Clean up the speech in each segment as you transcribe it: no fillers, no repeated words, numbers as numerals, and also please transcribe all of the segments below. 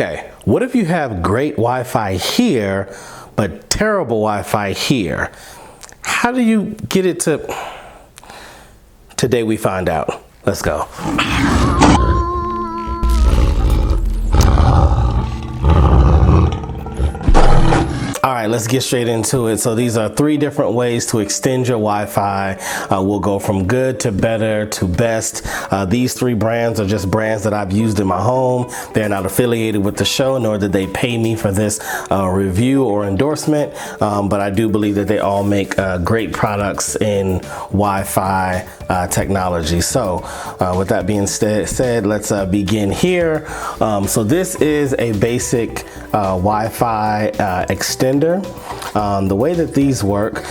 Okay, what if you have great Wi-Fi here, but terrible Wi-Fi here? How do you get it to... Today we find out. Let's go. All right, let's get straight into it. So these are 3 different ways to extend your Wi-Fi. We'll go from good to better to best. These 3 brands are just brands that I've used in my home. They're not affiliated with the show, nor did they pay me for this review or endorsement. But I do believe that they all make great products in Wi-Fi technology. So with that being said, let's begin here. So this is a basic Wi-Fi extender. The way that these work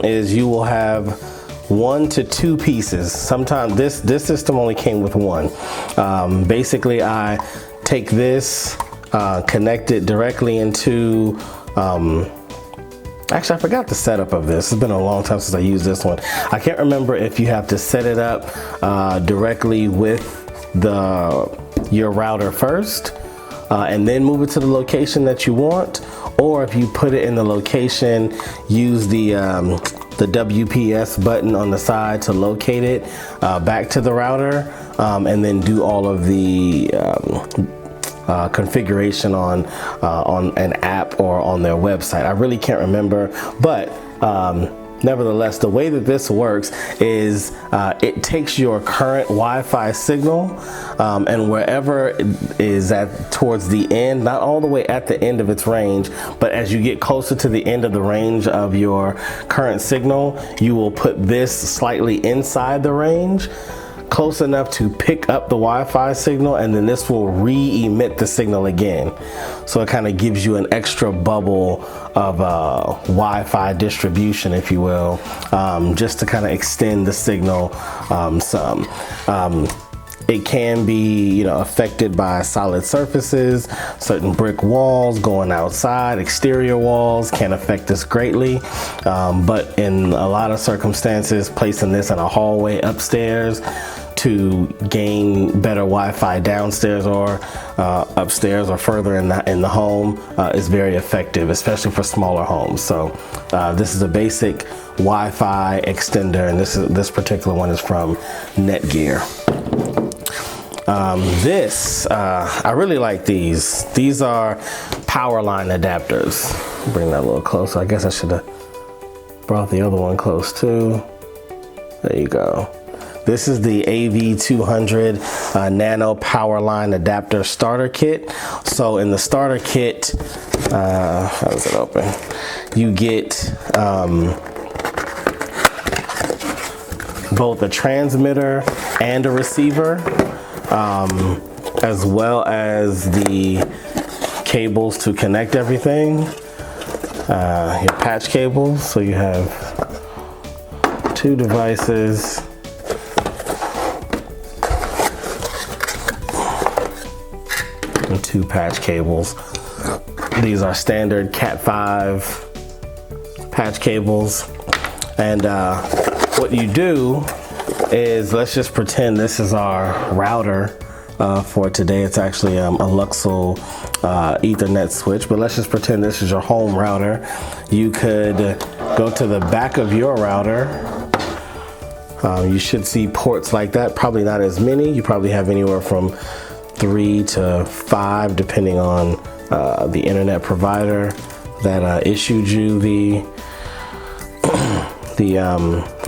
is you will have 1 to 2 pieces. Sometimes this system only came with 1. Basically, I take this, connect it directly into, actually I forgot the setup of this. It's been a long time since I used this one. I can't remember if you have to set it up directly with your router first, and then move it to the location that you want, or if you put it in the location, use the WPS button on the side to locate it back to the router, and then do all of the configuration on an app or on their website. I really can't remember, but nevertheless, the way that this works is it takes your current Wi-Fi signal and wherever it is at towards the end, not all the way at the end of its range, but as you get closer to the end of the range of your current signal, you will put this slightly inside the range, close enough to pick up the Wi-Fi signal, and then this will re-emit the signal again. So it kind of gives you an extra bubble of Wi-Fi distribution, if you will, just to kind of extend the signal some. It can be, affected by solid surfaces, certain brick walls, going outside, exterior walls can affect this greatly. But in a lot of circumstances, placing this in a hallway upstairs to gain better Wi-Fi downstairs or upstairs or further in the home is very effective, especially for smaller homes. So this is a basic Wi-Fi extender, and this particular one is from Netgear. I really like these. These are Powerline adapters. Bring that a little closer. I guess I should have brought the other one close too. There you go. This is the AV200 Nano Powerline Adapter Starter Kit. So in the starter kit, how does it open? You get both a transmitter and a receiver, as well as the cables to connect everything. Your patch cables, so you have 2 devices. And 2 patch cables. These are standard Cat5 patch cables. And what you do is, let's just pretend this is our router for today. It's actually a Luxel Ethernet switch, but let's just pretend this is your home router. You could go to the back of your router. You should see ports like that, probably not as many. You probably have anywhere from 3 to 5, depending on the internet provider that issued you the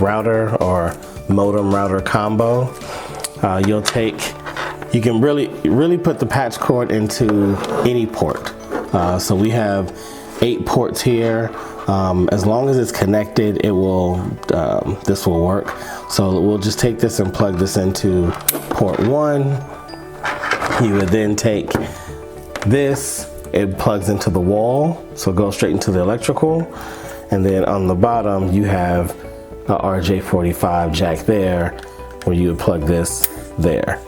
router or modem router combo. You can really put the patch cord into any port. So we have 8 ports here. As long as it's connected, this will work. So we'll just take this and plug this into port 1. You would then take this, it plugs into the wall, so it goes straight into the electrical. And then on the bottom, you have a RJ45 jack there, where you would plug this there.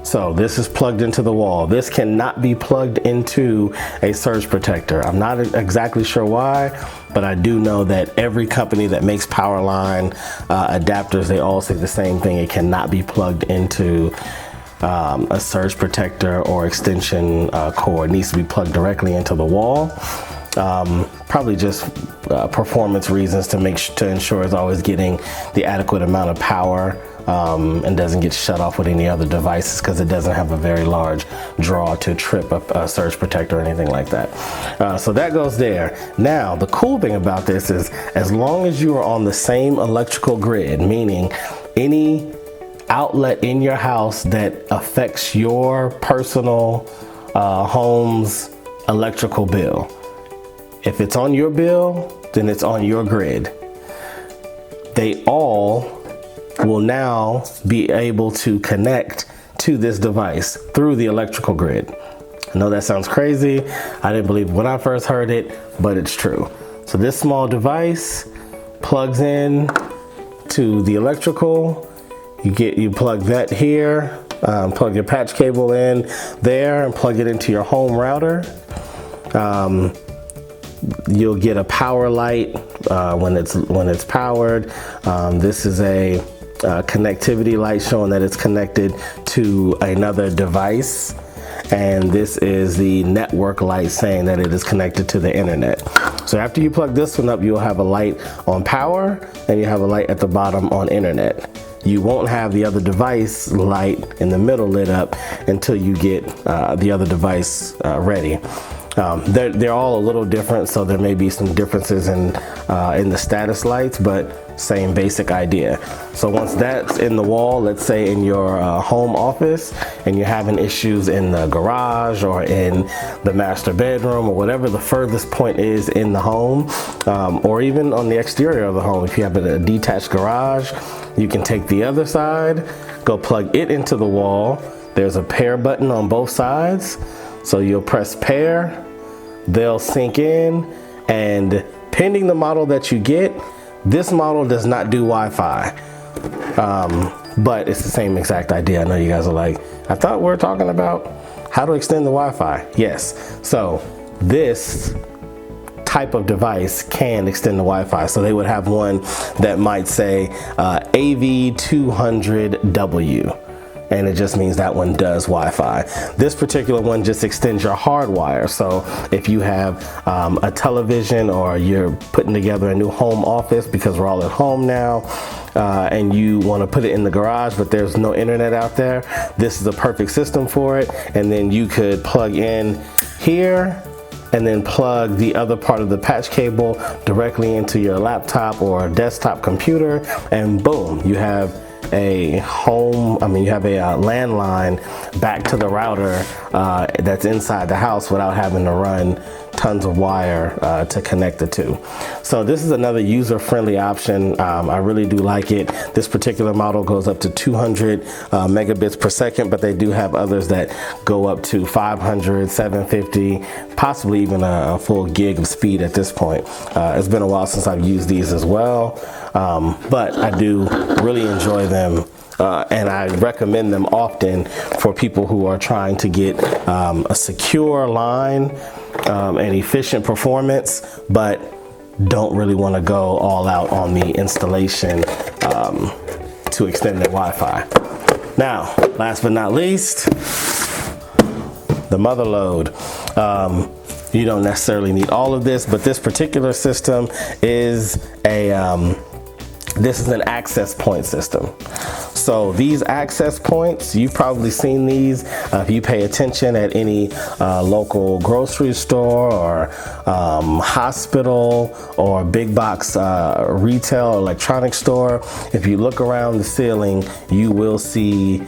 So this is plugged into the wall. This cannot be plugged into a surge protector. I'm not exactly sure why, but I do know that every company that makes Powerline adapters, they all say the same thing. It cannot be plugged into a surge protector or extension cord. It needs to be plugged directly into the wall. Probably just performance reasons to ensure it's always getting the adequate amount of power and doesn't get shut off with any other devices, because it doesn't have a very large draw to trip a surge protector or anything like that. So that goes there. Now, the cool thing about this is, as long as you are on the same electrical grid, meaning any outlet in your house that affects your personal home's electrical bill, if it's on your bill, then it's on your grid. They all will now be able to connect to this device through the electrical grid. I know that sounds crazy. I didn't believe it when I first heard it, but it's true. So this small device plugs in to the electrical. You plug that here, plug your patch cable in there and plug it into your home router. You'll get a power light when it's powered. This is a connectivity light showing that it's connected to another device, and this is the network light saying that it is connected to the internet. So after you plug this one up, you'll have a light on power and you have a light at the bottom on internet. You won't have the other device light in the middle lit up until you get the other device ready. They're all a little different, so there may be some differences in the status lights, but same basic idea. So once that's in the wall, let's say in your home office, and you're having issues in the garage or in the master bedroom or whatever the furthest point is in the home, or even on the exterior of the home, if you have a detached garage, you can take the other side, go plug it into the wall. There's a pair button on both sides, so you'll press pair, they'll sync in, and pending the model that you get, this model does not do Wi-Fi, but it's the same exact idea. I know you guys are like, I thought we were talking about how to extend the Wi-Fi. Yes, so this type of device can extend the Wi-Fi. So they would have one that might say AV200W. And it just means that one does Wi-Fi. This particular one just extends your hardwire. So if you have a television, or you're putting together a new home office because we're all at home now, and you want to put it in the garage, but there's no internet out there, this is a perfect system for it. And then you could plug in here and then plug the other part of the patch cable directly into your laptop or desktop computer, and boom, you have a landline back to the router that's inside the house without having to run tons of wire to connect the two. So this is another user-friendly option. I really do like it. This particular model goes up to 200 megabits per second, but they do have others that go up to 500, 750, possibly even a full gig of speed at this point. It's been a while since I've used these as well, but I do really enjoy them. And I recommend them often for people who are trying to get a secure line and efficient performance, but don't really want to go all out on the installation to extend their Wi-Fi. Now, last but not least, the mother load. You don't necessarily need all of this, but this particular system is this is an access point system. So these access points, you've probably seen these if you pay attention at any local grocery store or hospital or big box retail electronics store. If you look around the ceiling, you will see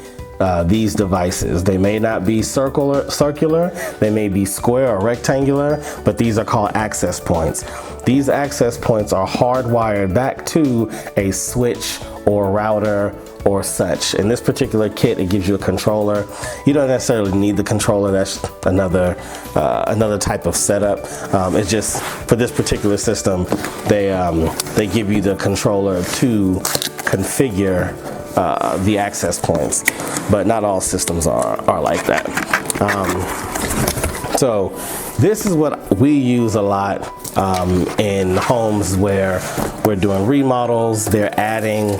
these devices. They may not be circular, they may be square or rectangular, but these are called access points. These access points are hardwired back to a switch or router or such. In this particular kit, it gives you a controller. You don't necessarily need the controller. That's another type of setup. It's just for this particular system, they give you the controller to configure the access points, but not all systems are like that. So this is what we use a lot in homes where we're doing remodels. They're adding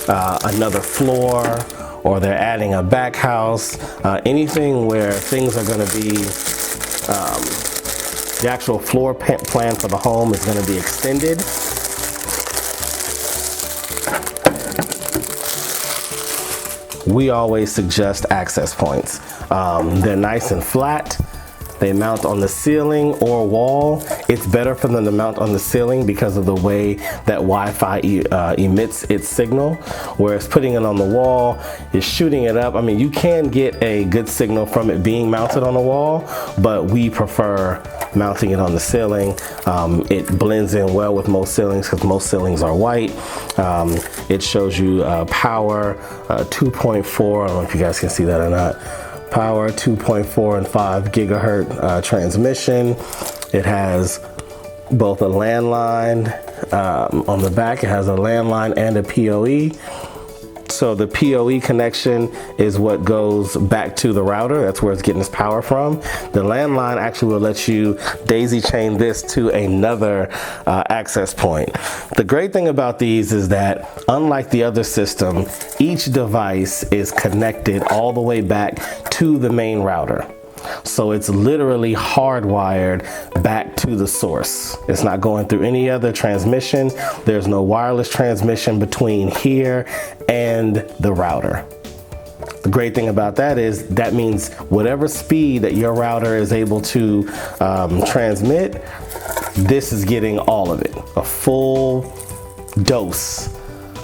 another floor, or they're adding a back house, anything where things are going to be, the actual floor plan for the home is going to be extended. We always suggest access points. They're nice and flat. They mount on the ceiling or wall. It's better for them to mount on the ceiling because of the way that Wi-Fi emits its signal, whereas putting it on the wall is shooting it up. I mean, you can get a good signal from it being mounted on the wall, but we prefer mounting it on the ceiling. It blends in well with most ceilings because most ceilings are white. It shows you power 2.4. I don't know if you guys can see that or not. Power 2.4 and 5 gigahertz transmission. It has both a landline on the back. It has a landline and a PoE. So the PoE connection is what goes back to the router. That's where it's getting its power from. The landline actually will let you daisy chain this to another access point. The great thing about these is that unlike the other system, each device is connected all the way back to the main router. So it's literally hardwired back to the source. It's not going through any other transmission. There's no wireless transmission between here and the router. The great thing about that is that means whatever speed that your router is able to transmit, this is getting all of it, a full dose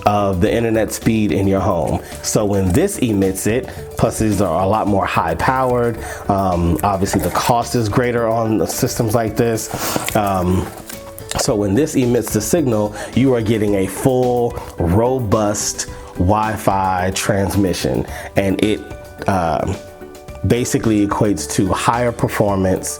of the internet speed in your home. So when this emits it, plus these are a lot more high powered, obviously the cost is greater on systems like this. So when this emits the signal, you are getting a full, robust Wi-Fi transmission, and it basically equates to higher performance,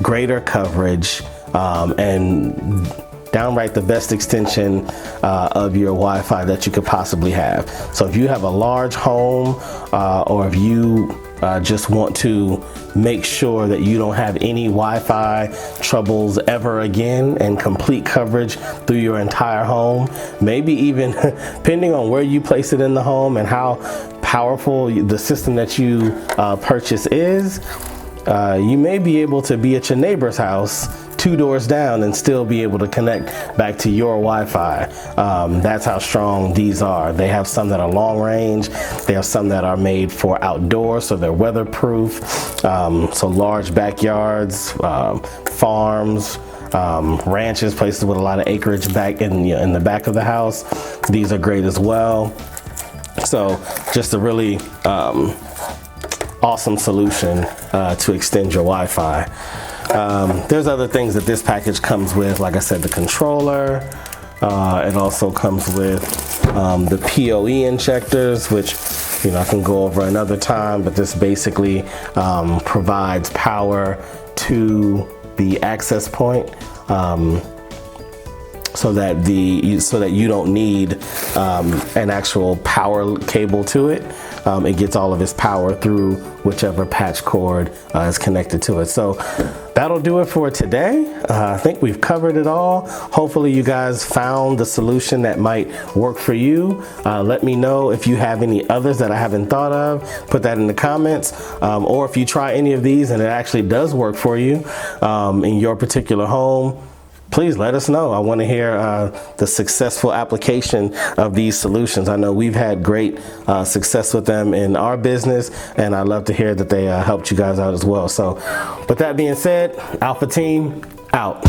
greater coverage, and downright the best extension of your Wi-Fi that you could possibly have. So if you have a large home, or if you just want to make sure that you don't have any Wi-Fi troubles ever again and complete coverage through your entire home, maybe even depending on where you place it in the home and how powerful the system that you purchase is, you may be able to be at your neighbor's house 2 doors down and still be able to connect back to your Wi-Fi. That's how strong these are. They have some that are long range. They have some that are made for outdoors, so they're weatherproof. So large backyards, farms, ranches, places with a lot of acreage back in the back of the house. These are great as well. So just a really awesome solution to extend your Wi-Fi. There's other things that this package comes with, like I said, the controller. It also comes with the PoE injectors, which I can go over another time, but this basically provides power to the access point, so that you don't need an actual power cable to it. It gets all of its power through whichever patch cord is connected to it. So that'll do it for today. I think we've covered it all. Hopefully you guys found the solution that might work for you. Let me know if you have any others that I haven't thought of. Put that in the comments. Or if you try any of these and it actually does work for you in your particular home, please let us know. I want to hear the successful application of these solutions. I know we've had great success with them in our business, and I'd love to hear that they helped you guys out as well. So with that being said, Alpha Team out.